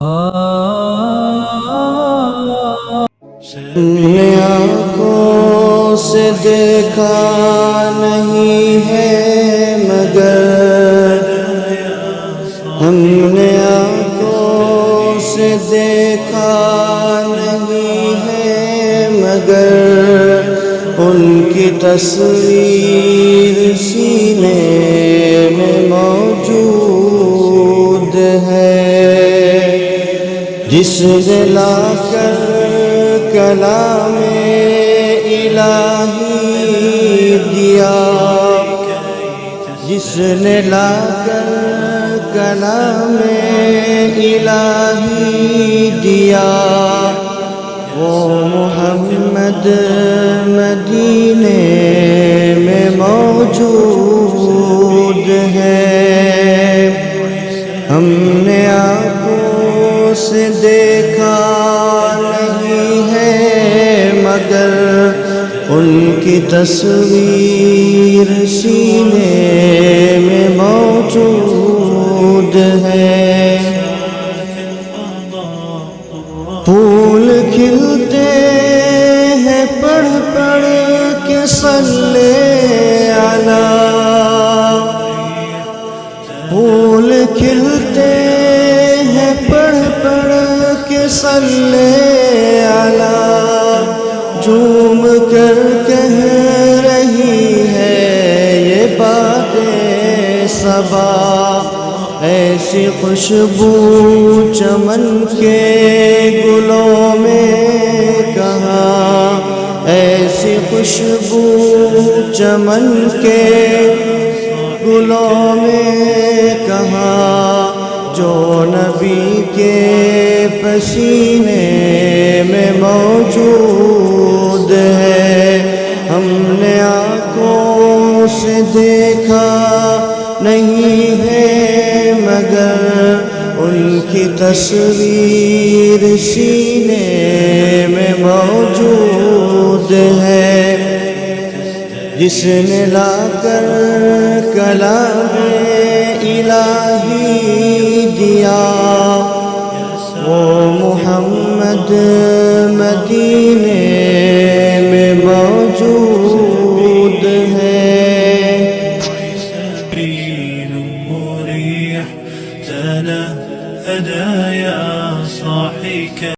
نے آنکھوں سے دیکھا نہیں ہے مگر ہم نے آنکھوں سے دیکھا نہیں ہے مگر ان کی تصویر سینے میں موجود ہے، جس نے لا کر کلام الہی دیا، جس نے لا کر کلام الہی دیا، وہ محمد مدینے میں موجود ہے۔ ہم نے آنکھوں سے دیکھا نہیں ہے مگر ان کی تصویر سینے میں موجود ہے۔ پھول کھلتے ہیں پڑھ پڑھ کے صلی علی، پھول کھلتے ہیں پڑھ پڑھ کے صلی علی، جھوم کر کہہ رہی ہے یہ باتیں صبا، ایسی خوشبو چمن کے گلوں میں کہاں، ایسی خوشبو چمن کے گلوں میں کہاں، جو نبی کے پسینے میں موجود ہے۔ ہم نے آنکھوں سے دیکھا نہیں ہے مگر ان کی تصویر سینے میں موجود ہے، جس نے لا کر کلام الہی دیا، وہ محمد مدینے